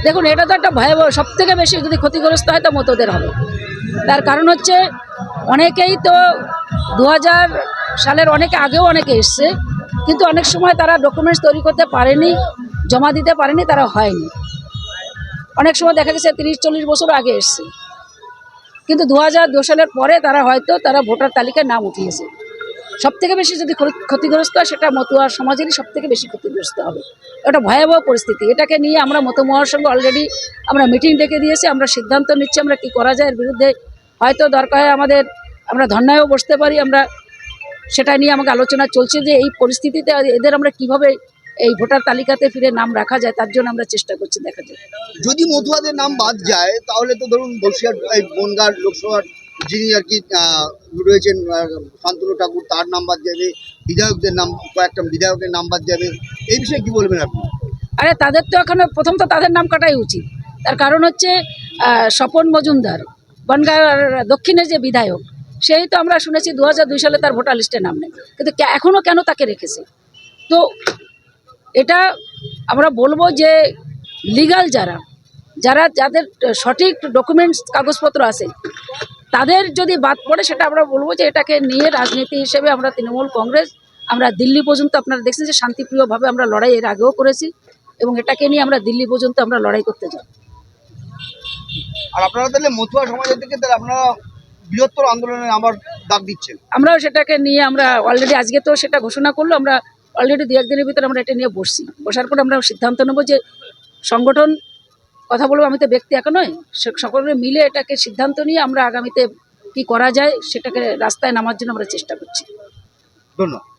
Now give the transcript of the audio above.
দেখুন, এটা তো একটা ভয়াবহ, সব থেকে বেশি যদি ক্ষতিগ্রস্ত হয় তা মতোদের হবে। তার কারণ হচ্ছে অনেকেই তো 2000 সালের অনেকে আগেও অনেকে এসছে, কিন্তু অনেক সময় তারা ডকুমেন্টস তৈরি করতে পারেনি, জমা দিতে পারেনি, তারা হয়নি। অনেক সময় দেখা গেছে 30-40 বছর আগে এসছে, কিন্তু 2002 সালের পরে তারা ভোটার তালিকায় নাম উঠিয়েছে। সব থেকে বেশি যদি ক্ষতিগ্রস্ত হয় সেটা মতুয়া সমাজেরই সব থেকে বেশি ক্ষতিগ্রস্ত হবে। এটা ভয়াবহ পরিস্থিতি। এটাকে নিয়ে আমরা মতুয়ার সঙ্গে অলরেডি আমরা মিটিং ডেকে দিয়েছি, আমরা সিদ্ধান্ত নিচ্ছি আমরা কি করা যায়। এর বিরুদ্ধে হয়তো দরকার হয় আমরা ধর্নায়ও বসতে পারি। সেটা নিয়ে আমাকে আলোচনা চলছে যে এই পরিস্থিতিতে এদের আমরা কিভাবে এই ভোটার তালিকাতে ফিরে নাম রাখা যায়, তার জন্য আমরা চেষ্টা করছি। দেখা যায় যদি মতুয়াদের নাম বাদ যায় তাহলে তো ধরুন বসিরহাট বনগাঁ লোকসভার যিনি আর কি রয়েছেন শান্তনু ঠাকুর, তার নাম বাদ যাবে, বিধায়কদের নাম, কয়েকটা বিধায়কের নাম বাদ যাবে। এই বিষয়ে কি বলবেন আপনি? আরে তাদের তো এখন প্রথম তো তাদের নাম কাটাই উচিত। তার কারণ হচ্ছে স্বপন মজুমদার বনগাঁর দক্ষিণের যে বিধায়ক, সেই তো আমরা শুনেছি 2002 সালে তার ভোটার লিস্টে নাম নেই, কিন্তু এখনও কেন তাকে রেখেছে? তো এটা আমরা বলবো যে লিগাল যাদের সঠিক ডকুমেন্টস কাগজপত্র আছে, তাদের যদি বাদ পড়ে সেটা আমরা বলবো যে এটাকে নিয়ে রাজনীতি হিসেবে আমরা তৃণমূল কংগ্রেস আমরা দিল্লি পর্যন্ত, আপনারা দেখছেন যে শান্তিপ্রিয়ভাবে আমরা লড়াই এর আগেও করেছি, এবং এটাকে নিয়ে আমরা দিল্লি পর্যন্ত আমরা লড়াই করতে যাব। আর আপনারা তাহলে মতুয়া সমাজের থেকে তাহলে আপনারা বৃহত্তর আন্দোলনে আমার ডাক দিচ্ছেন? আমরাও সেটাকে নিয়ে আমরা অলরেডি আজকে তো সেটা ঘোষণা করলো, আমরা অলরেডি 2-1 দিনের ভিতরে আমরা এটা নিয়ে বসার পর আমরা সিদ্ধান্ত নেব যে সংগঠন, কথা বলবো আমি তো ব্যক্তি একা নয়, সকলে মিলে এটাকে সিদ্ধান্ত নিয়ে আমরা আগামীতে কি করা যায় সেটাকে রাস্তায় নামার জন্য আমরা চেষ্টা করছি। ধন্যবাদ।